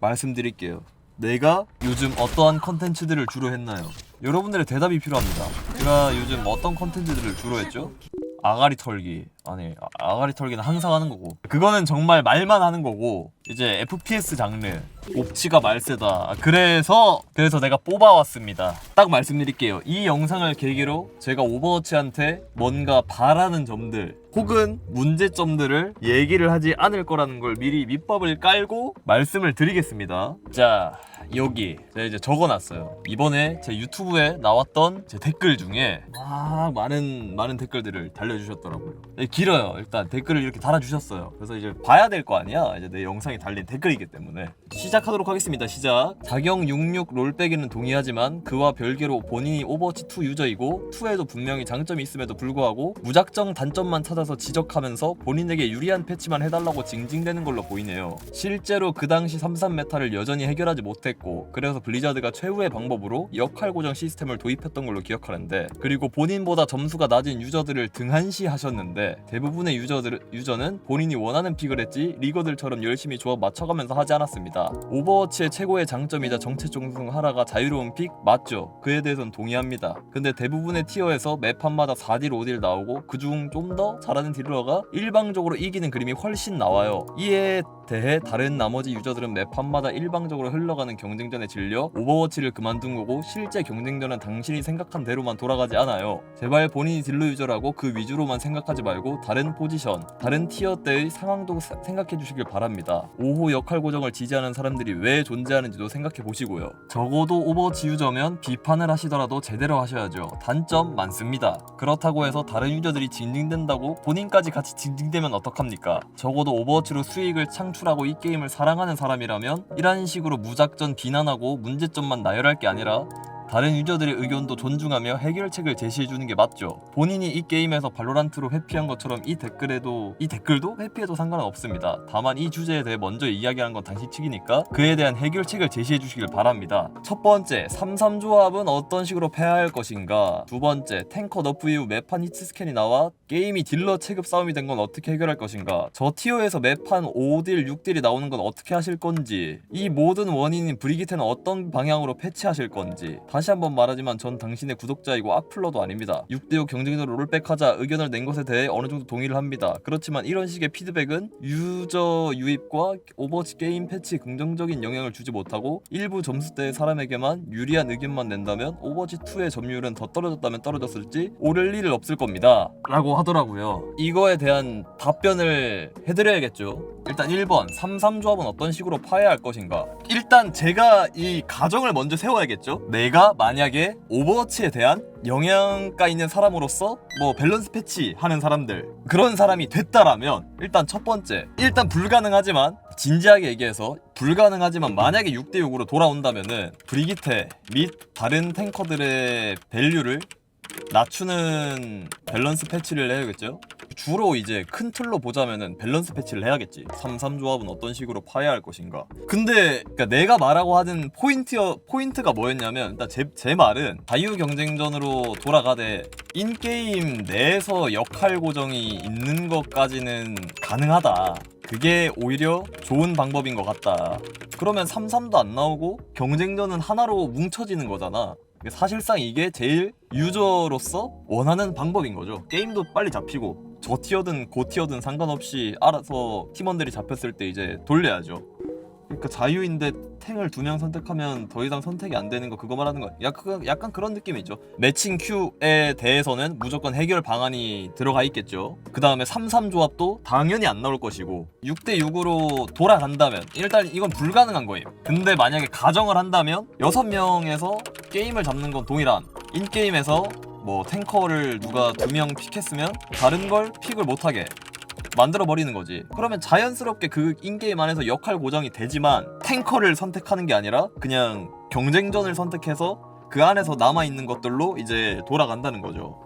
말씀드릴게요. 내가 요즘 어떠한 컨텐츠들을 주로 했나요? 여러분들의 대답이 필요합니다. 제가 요즘 어떤 컨텐츠들을 주로 했죠? 아가리 털기. 아니, 아가리 털기는 항상 하는 거고, 그거는 정말 말만 하는 거고, 이제 FPS 장르 옵치가 말세다. 그래서 내가 뽑아왔습니다. 딱 말씀드릴게요. 이 영상을 계기로 제가 오버워치한테 뭔가 바라는 점들 혹은 문제점들을 얘기를 하지 않을 거라는 걸 미리 밑밥을 깔고 말씀을 드리겠습니다. 자, 여기 제가 이제 적어놨어요. 이번에 제 유튜브에 나왔던 제 댓글 중에 막 많은 댓글들을 달려주셨더라고요. 길어요. 일단 댓글을 이렇게 달아주셨어요. 그래서 이제 봐야 될 거 아니야. 이제 내 영상에 달린 댓글이기 때문에 시작하도록 하겠습니다. 시작. 자경 66 롤빼기는 동의하지만 그와 별개로 본인이 오버워치 2 유저이고 2에도 분명히 장점이 있음에도 불구하고 무작정 단점만 찾아서 지적하면서 본인에게 유리한 패치만 해달라고 징징대는 걸로 보이네요. 실제로 그 당시 33 메타를 여전히 해결하지 못했고, 그래서 블리자드가 최후의 방법으로 역할 고정 시스템을 도입했던 걸로 기억하는데, 그리고 본인보다 점수가 낮은 유저들을 등한시하셨는데 대부분의 유저는 본인이 원하는 픽을 했지 리거들처럼 열심히 조합 맞춰가면서 하지 않았습니다. 오버워치의 최고의 장점이자 정체 중 하나가 자유로운 픽 맞죠? 그에 대해선 동의합니다. 근데 대부분의 티어에서 매판마다 4딜 5딜 나오고 그중 좀 더 잘하는 딜러가 일방적으로 이기는 그림이 훨씬 나와요. 이에 대해 다른 나머지 유저들은 매판마다 일방적으로 흘러가는 경쟁전에 질려 오버워치를 그만둔 거고, 실제 경쟁전은 당신이 생각한 대로만 돌아가지 않아요. 제발 본인이 딜러 유저라고 그 위주로만 생각하지 말고 다른 포지션, 다른 티어 때의 상황도 생각해 주시길 바랍니다. 5호 역할 고정을 지지하는 사람들이 왜 존재하는지도 생각해 보시고요. 적어도 오버워치 유저면 비판을 하시더라도 제대로 하셔야죠. 단점 많습니다. 그렇다고 해서 다른 유저들이 징징댄다고 본인까지 같이 징징대면 어떡합니까? 적어도 오버워치로 수익을 창출하고 이 게임을 사랑하는 사람이라면 이런 식으로 무작정 비난하고 문제점만 나열할 게 아니라 다른 유저들의 의견도 존중하며 해결책을 제시해주는 게 맞죠. 본인이 이 게임에서 발로란트로 회피한 것처럼 이 댓글도 회피해도 상관은 없습니다. 다만 이 주제에 대해 먼저 이야기하는 건 당신 측이니까 그에 대한 해결책을 제시해주시길 바랍니다. 첫 번째, 3-3 조합은 어떤 식으로 패할 것인가. 두 번째, 탱커 너프 이후 매판 히트 스캔이 나와 게임이 딜러 체급 싸움이 된 건 어떻게 해결할 것인가. 저 티어에서 매판 5딜, 6딜이 나오는 건 어떻게 하실 건지. 이 모든 원인인 브리기테는 어떤 방향으로 패치하실 건지. 다시 한번 말하지만 전 당신의 구독자이고 악플러도 아닙니다. 6대5 경쟁전으로 롤백하자 의견을 낸 것에 대해 어느 정도 동의를 합니다. 그렇지만 이런 식의 피드백은 유저 유입과 오버워치 게임 패치 긍정적인 영향을 주지 못하고 일부 점수대의 사람에게만 유리한 의견만 낸다면 오버워치2의 점유율은 더 떨어졌다면 떨어졌을지 오를 일은 없을 겁니다. 라고 하더라고요. 이거에 대한 답변을 해드려야겠죠. 일단 1번, 3-3 조합은 어떤 식으로 파해할 것인가. 일단 제가 이 가정을 먼저 세워야겠죠. 내가 만약에 오버워치에 대한 영향가 있는 사람으로서 뭐 밸런스 패치 하는 사람들, 그런 사람이 됐다라면 일단 첫 번째, 일단 불가능하지만, 진지하게 얘기해서 불가능하지만 만약에 6대6으로 돌아온다면은 브리기테 및 다른 탱커들의 밸류를 낮추는 밸런스 패치를 해야겠죠. 주로 이제 큰 틀로 보자면은 밸런스 패치를 해야겠지. 3-3 조합은 어떤 식으로 파해할 것인가. 근데 그러니까 내가 말하고 하는 포인트가 뭐였냐면, 일단 제 말은 자유 경쟁전으로 돌아가되 인게임 내에서 역할 고정이 있는 것까지는 가능하다. 그게 오히려 좋은 방법인 것 같다. 그러면 3-3도 안 나오고 경쟁전은 하나로 뭉쳐지는 거잖아. 사실상 이게 제일 유저로서 원하는 방법인 거죠. 게임도 빨리 잡히고 저 티어든 고 티어든 상관없이 알아서 팀원들이 잡혔을 때 이제 돌려야죠. 그러니까 자유인데 탱을 2명 선택하면 더 이상 선택이 안 되는 거, 그거 말하는 거. 약간 그런 느낌이죠. 매칭 큐에 대해서는 무조건 해결 방안이 들어가 있겠죠. 그 다음에 3-3 조합도 당연히 안 나올 것이고, 6대6으로 돌아간다면 일단 이건 불가능한 거예요. 근데 만약에 가정을 한다면 6명에서 게임을 잡는 건 동일한, 인게임에서 뭐 탱커를 누가 2명 픽했으면 다른 걸 픽을 못하게 만들어버리는 거지. 그러면 자연스럽게 그 인게임 안에서 역할 고정이 되지만 탱커를 선택하는 게 아니라 그냥 경쟁전을 선택해서 그 안에서 남아있는 것들로 이제 돌아간다는 거죠.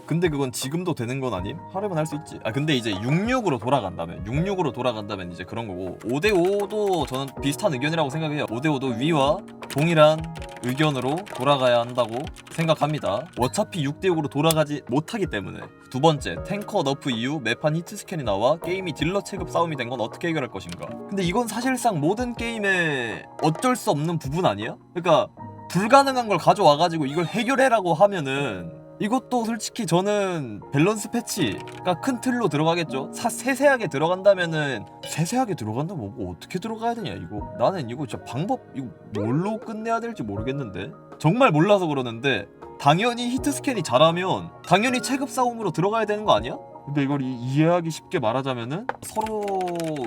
근데 그건 지금도 되는 건 아님? 하려면 할 수 있지. 아 근데 이제 66으로 돌아간다면 이제 그런 거고 5대5도 저는 비슷한 의견이라고 생각해요. 5대5도 위와 동일한 의견으로 돌아가야 한다고 생각합니다. 어차피 6대6으로 돌아가지 못하기 때문에. 두 번째, 탱커 너프 이후 매판 히트 스캔이 나와 게임이 딜러 체급 싸움이 된 건 어떻게 해결할 것인가. 근데 이건 사실상 모든 게임에 어쩔 수 없는 부분 아니야? 그러니까 불가능한 걸 가져와가지고 이걸 해결해라고 하면은 이것도 솔직히 저는 밸런스 패치가 큰 틀로 들어가겠죠. 세세하게 들어간다면은 세세하게 들어간다 뭐고 어떻게 들어가야 되냐 이거. 나는 이거 진짜 방법 이거 뭘로 끝내야 될지 모르겠는데 정말 몰라서 그러는데 당연히 히트 스캔이 잘하면 당연히 체급 싸움으로 들어가야 되는 거 아니야? 근데 이걸 이해하기 쉽게 말하자면은 서로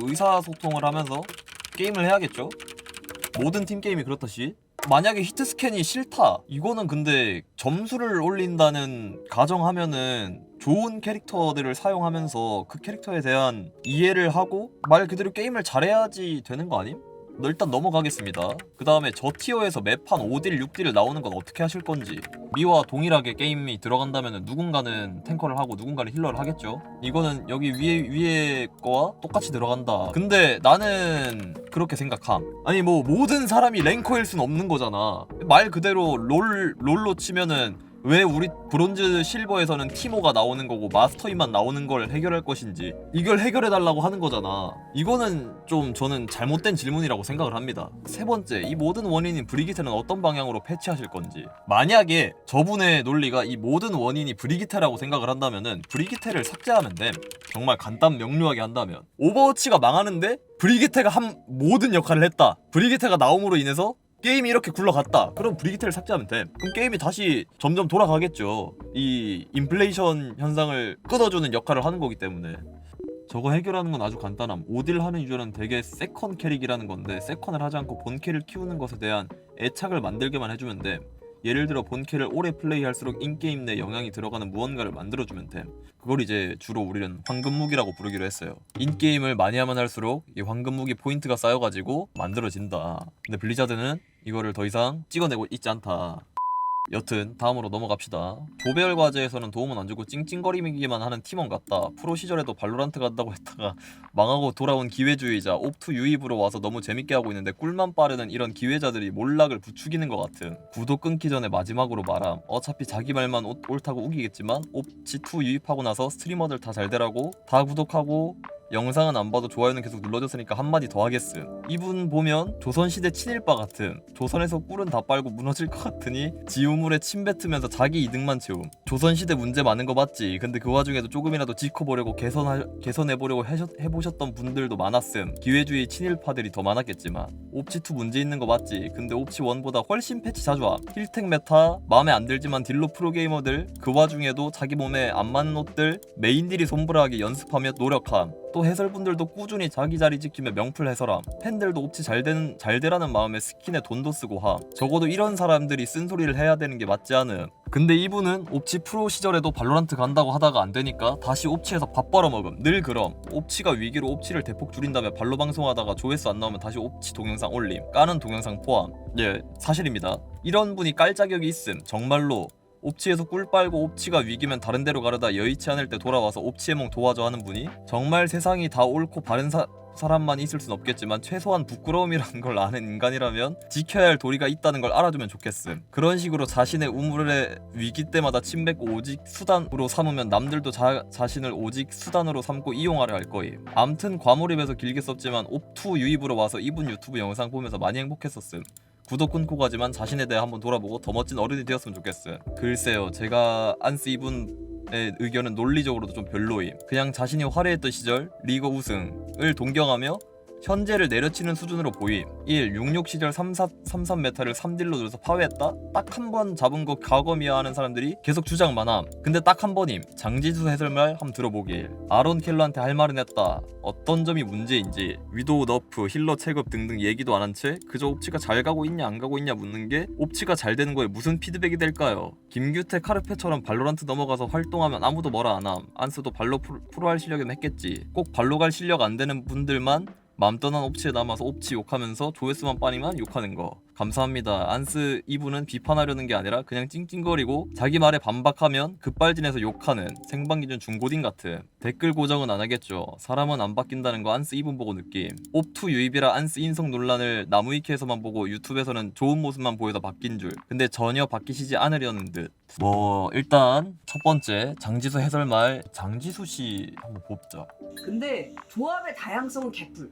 의사소통을 하면서 게임을 해야겠죠. 모든 팀 게임이 그렇듯이. 만약에 히트 스캔이 싫다 이거는 근데 점수를 올린다는 가정하면은 좋은 캐릭터들을 사용하면서 그 캐릭터에 대한 이해를 하고 말 그대로 게임을 잘해야지 되는 거 아님? 일단 넘어가겠습니다. 그 다음에 저 티어에서 매판 5딜 6딜을 나오는 건 어떻게 하실 건지. 미와 동일하게 게임이 들어간다면 누군가는 탱커를 하고 누군가는 힐러를 하겠죠. 이거는 여기 위에 거와 똑같이 들어간다. 근데 나는 그렇게 생각함. 아니 뭐 모든 사람이 랭커일 순 없는 거잖아. 말 그대로 롤로 치면은 왜 우리 브론즈 실버에서는 티모가 나오는 거고 마스터인만 나오는 걸 해결할 것인지 이걸 해결해달라고 하는 거잖아. 이거는 좀 저는 잘못된 질문이라고 생각을 합니다. 세 번째, 이 모든 원인인 브리기테는 어떤 방향으로 패치하실 건지. 만약에 저분의 논리가 이 모든 원인이 브리기테라고 생각을 한다면은 브리기테를 삭제하면 됨. 정말 간단 명료하게 한다면. 오버워치가 망하는데 브리기테가 한 모든 역할을 했다. 브리기테가 나옴으로 인해서 게임이 이렇게 굴러갔다. 그럼 브리기테를 삭제하면 돼. 그럼 게임이 다시 점점 돌아가겠죠. 이 인플레이션 현상을 끊어주는 역할을 하는 거기 때문에. 저거 해결하는 건 아주 간단함. 5딜 하는 유저는 되게 세컨 캐릭이라는 건데 세컨을 하지 않고 본캐를 키우는 것에 대한 애착을 만들게만 해주면 돼. 예를 들어 본캐를 오래 플레이할수록 인게임 내 영향이 들어가는 무언가를 만들어주면 돼. 그걸 이제 주로 우리는 황금무기라고 부르기로 했어요. 인게임을 많이 하면 할수록 이 황금무기 포인트가 쌓여가지고 만들어진다. 근데 블리자드는 이거를 더 이상 찍어내고 있지 않다. 여튼 다음으로 넘어갑시다. 조배열 과제에서는 도움은 안 주고 찡찡거리기만 하는 팀원 같다. 프로 시절에도 발로란트 간다고 했다가 망하고 돌아온 기회주의자 옵투 유입으로 와서 너무 재밌게 하고 있는데 꿀만 빠르는 이런 기회자들이 몰락을 부추기는 것 같음. 구독 끊기 전에 마지막으로 말함. 어차피 자기 말만 옳다고 우기겠지만 옵지2 유입하고 나서 스트리머들 다 잘되라고 다 구독하고 영상은 안 봐도 좋아요는 계속 눌러줬으니까 한마디 더 하겠음. 이분 보면 조선시대 친일파 같음. 조선에서 꿀은 다 빨고 무너질 것 같으니 지우물에 침 뱉으면서 자기 이득만 채움. 조선시대 문제 많은 거 맞지. 근데 그 와중에도 조금이라도 지켜보려고 개선해보려고 해보셨던 분들도 많았음. 기회주의 친일파들이 더 많았겠지만. 옵치2 문제 있는 거 맞지. 근데 옵치1보다 훨씬 패치 자주 함. 힐택 메타 마음에 안 들지만 딜로 프로게이머들 그 와중에도 자기 몸에 안 맞는 옷들 메인딜이 손브라하게 연습하며 노력함. 또 해설분들도 꾸준히 자기 자리 지키며 명풀 해설함. 팬들도 옵치 잘되라는 마음에 스킨에 돈도 쓰고 함. 적어도 이런 사람들이 쓴소리를 해야 되는 게 맞지 않음. 근데 이분은 옵치 프로 시절에도 발로란트 간다고 하다가 안 되니까 다시 옵치에서 밥 벌어먹음. 늘 그럼. 옵치가 위기로 옵치를 대폭 줄인 다음에 발로 방송하다가 조회수 안 나오면 다시 옵치 동영상 올림. 까는 동영상 포함. 예, 사실입니다. 이런 분이 깔 자격이 있음. 정말로. 옵치에서 꿀 빨고 옵치가 위기면 다른 데로 가려다 여의치 않을 때 돌아와서 옵치해몽 도와줘 하는 분이 정말 세상이 다 옳고 바른 사람만 있을 순 없겠지만 최소한 부끄러움이라는 걸 아는 인간이라면 지켜야 할 도리가 있다는 걸 알아주면 좋겠음. 그런 식으로 자신의 우물의 위기 때마다 침뱉고 오직 수단으로 삼으면 남들도 자신을 오직 수단으로 삼고 이용하려 할 거임. 암튼 과몰입해서 길게 썼지만 옵2 유입으로 와서 이분 유튜브 영상 보면서 많이 행복했었음. 구독 끊고 가지만 자신에 대해 한번 돌아보고 더 멋진 어른이 되었으면 좋겠어요. 글쎄요, 제가 안스 이분의 의견은 논리적으로도 좀 별로임. 그냥 자신이 화려했던 시절 리그 우승을 동경하며 현재를 내려치는 수준으로 보임. 1. 66 시절 33 메타를 3딜로 들어서 파괴했다? 딱 한 번 잡은 거 과거미화 하는 사람들이 계속 주장만 함. 근데 딱 한 번임. 장지수 해설말 한번 들어보길. 아론 켈러한테 할 말은 했다. 어떤 점이 문제인지 위도우 너프, 힐러 체급 등등 얘기도 안 한 채 그저 옵치가 잘 가고 있냐 안 가고 있냐 묻는 게 옵치가 잘 되는 거에 무슨 피드백이 될까요? 김규태 카르페처럼 발로란트 넘어가서 활동하면 아무도 뭐라 안 함. 안쓰도 발로 프로 할 실력이면 했겠지. 꼭 발로 갈 실력 안 되는 분들만 맘 떠난 옵치에 남아서 옵치 욕하면서 조회수만 빠니만 욕하는 거. 감사합니다. 안스 이분은 비판하려는 게 아니라 그냥 찡찡거리고 자기 말에 반박하면 급발진해서 욕하는 생방기준 중고딩 같은. 댓글 고정은 안 하겠죠. 사람은 안 바뀐다는 거 안스 이분 보고 느낌. 옵투 유입이라 안스 인성 논란을 나무위키에서만 보고 유튜브에서는 좋은 모습만 보여서 바뀐 줄. 근데 전혀 바뀌시지 않으려는 듯. 뭐 일단 첫 번째 장지수 해설말 장지수 씨 한번 봅자. 근데 조합의 다양성은 개뿔.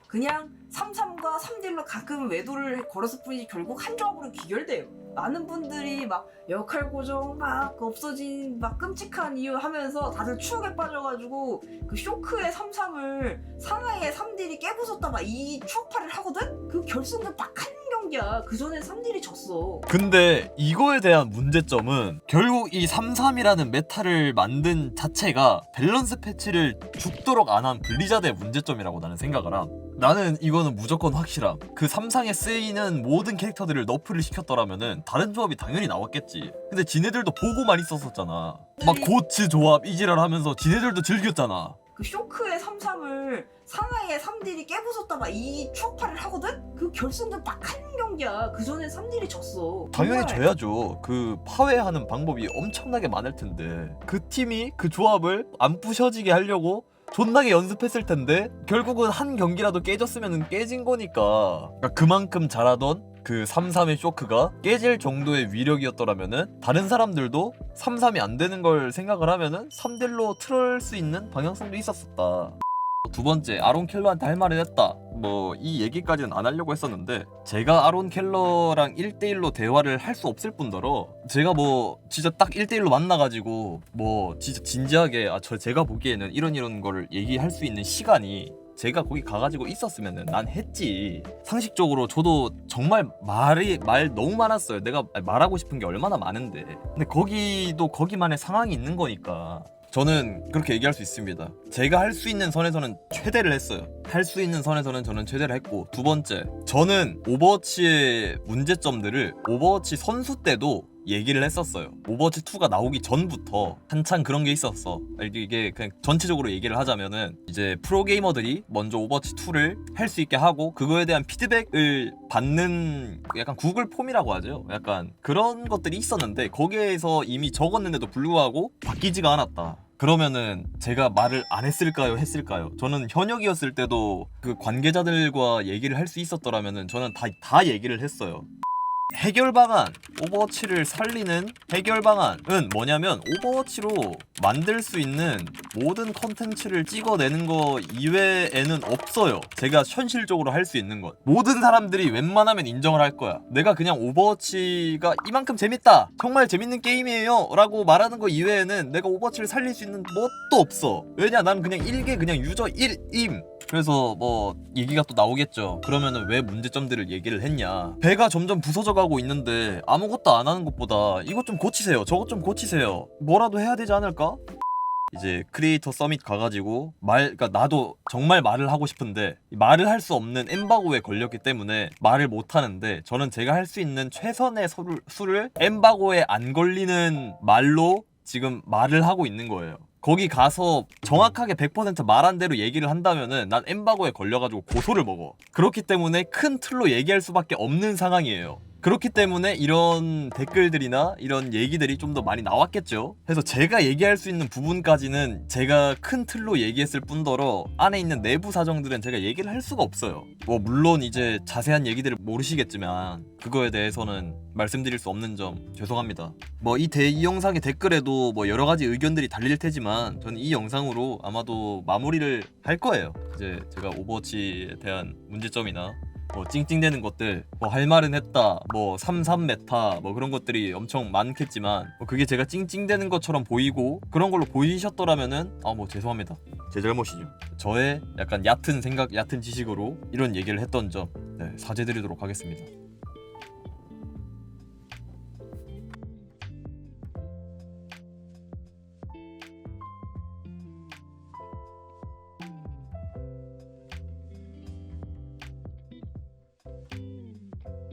그냥 3-3과 3딜로 가끔 외도를 걸었을 뿐이지 결국 한 조합으로 귀결돼요. 많은 분들이 막 역할 고정 막 없어진 막 끔찍한 이유 하면서 다들 추억에 빠져가지고 그 쇼크의 3-3을 상하이의 3딜이 깨부쉈다 막 이 추억팔이를 하거든? 그 결승전 딱 한 경기야. 그 전에 3딜이 졌어. 근데 이거에 대한 문제점은 결국 이 3-3이라는 메타를 만든 자체가 밸런스 패치를 죽도록 안 한 블리자드의 문제점이라고 나는 생각을 함. 나는 이거는 무조건 확실함. 그 3상에 쓰이는 모든 캐릭터들을 너프를 시켰더라면은 다른 조합이 당연히 나왔겠지. 근데 지네들도 보고만 있었었잖아. 막 고츠 조합 이지랄 하면서 지네들도 즐겼잖아. 그 쇼크의 3-3을 상하이의 3딜이 깨부쉈다 막 이 추억팔이를 하거든? 그 결승전 딱 한 경기야. 그 전에 3딜이 졌어. 당연히 정말. 져야죠. 그 파괴하는 방법이 엄청나게 많을 텐데 그 팀이 그 조합을 안 부셔지게 하려고 존나게 연습했을 텐데 결국은 한 경기라도 깨졌으면 깨진 거니까. 그러니까 그만큼 잘하던 그 3-3의 쇼크가 깨질 정도의 위력이었더라면은 다른 사람들도 3-3이 안 되는 걸 생각을 하면은 3딜로 틀을 수 있는 방향성도 있었었다. 두 번째, 아론 켈러한테 할 말은 했다. 뭐 이 얘기까지는 안 하려고 했었는데 제가 아론 켈러랑 1대1로 대화를 할 수 없을 뿐더러 제가 뭐 진짜 딱 1대1로 만나가지고 뭐 진짜 진지하게 제가 보기에는 이런 거를 얘기할 수 있는 시간이 제가 거기 가가지고 있었으면은 난 했지. 상식적으로 저도 정말 말 너무 많았어요. 내가 말하고 싶은 게 얼마나 많은데. 근데 거기도 거기만의 상황이 있는 거니까 저는 그렇게 얘기할 수 있습니다. 제가 할 수 있는 선에서는 최대를 했어요. 할 수 있는 선에서는 저는 최대를 했고, 두 번째, 저는 오버워치의 문제점들을 오버워치 선수 때도 얘기를 했었어요. 오버워치 2가 나오기 전부터 한창 그런 게 있었어. 이게 그냥 전체적으로 얘기를 하자면은 이제 프로게이머들이 먼저 오버워치 2를 할 수 있게 하고 그거에 대한 피드백을 받는 약간 구글 폼이라고 하죠. 약간 그런 것들이 있었는데 거기에서 이미 적었는데도 불구하고 바뀌지가 않았다. 그러면은 제가 말을 안 했을까요? 했을까요? 저는 현역이었을 때도 그 관계자들과 얘기를 할 수 있었더라면은 저는 다 얘기를 했어요. 해결 방안, 오버워치를 살리는 해결 방안은 뭐냐면 오버워치로 만들 수 있는 모든 컨텐츠를 찍어내는 거 이외에는 없어요. 제가 현실적으로 할 수 있는 것. 모든 사람들이 웬만하면 인정을 할 거야. 내가 그냥 오버워치가 이만큼 재밌다, 정말 재밌는 게임이에요 라고 말하는 거 이외에는 내가 오버워치를 살릴 수 있는 뭣도 없어. 왜냐, 난 그냥 1개 그냥 유저 1임. 그래서 뭐 얘기가 또 나오겠죠. 그러면은 왜 문제점들을 얘기를 했냐. 배가 점점 부서져 가고 있는데 아무것도 안 하는 것보다 이것 좀 고치세요, 저것 좀 고치세요, 뭐라도 해야 되지 않을까? 이제 크리에이터 서밋 가가지고 그러니까 나도 정말 말을 하고 싶은데 말을 할 수 없는 엠바고에 걸렸기 때문에 말을 못 하는데, 저는 제가 할 수 있는 최선의 수를 엠바고에 안 걸리는 말로 지금 말을 하고 있는 거예요. 거기 가서 정확하게 100% 말한 대로 얘기를 한다면은 난 엠바고에 걸려가지고 고소를 먹어. 그렇기 때문에 큰 틀로 얘기할 수밖에 없는 상황이에요. 그렇기 때문에 이런 댓글들이나 이런 얘기들이 좀 더 많이 나왔겠죠. 그래서 제가 얘기할 수 있는 부분까지는 제가 큰 틀로 얘기했을 뿐더러 안에 있는 내부 사정들은 제가 얘기를 할 수가 없어요. 뭐 물론 이제 자세한 얘기들을 모르시겠지만 그거에 대해서는 말씀드릴 수 없는 점 죄송합니다. 뭐 이 영상의 댓글에도 뭐 여러 가지 의견들이 달릴 테지만 저는 이 영상으로 아마도 마무리를 할 거예요. 이제 제가 오버워치에 대한 문제점이나 뭐 찡찡대는 것들, 뭐 할 말은 했다, 뭐 3-3 메타, 뭐 그런 것들이 엄청 많겠지만 뭐 그게 제가 찡찡대는 것처럼 보이고 그런 걸로 보이셨더라면은 뭐 죄송합니다. 제 잘못이죠. 저의 약간 얕은 생각, 얕은 지식으로 이런 얘기를 했던 점 사죄드리도록 하겠습니다.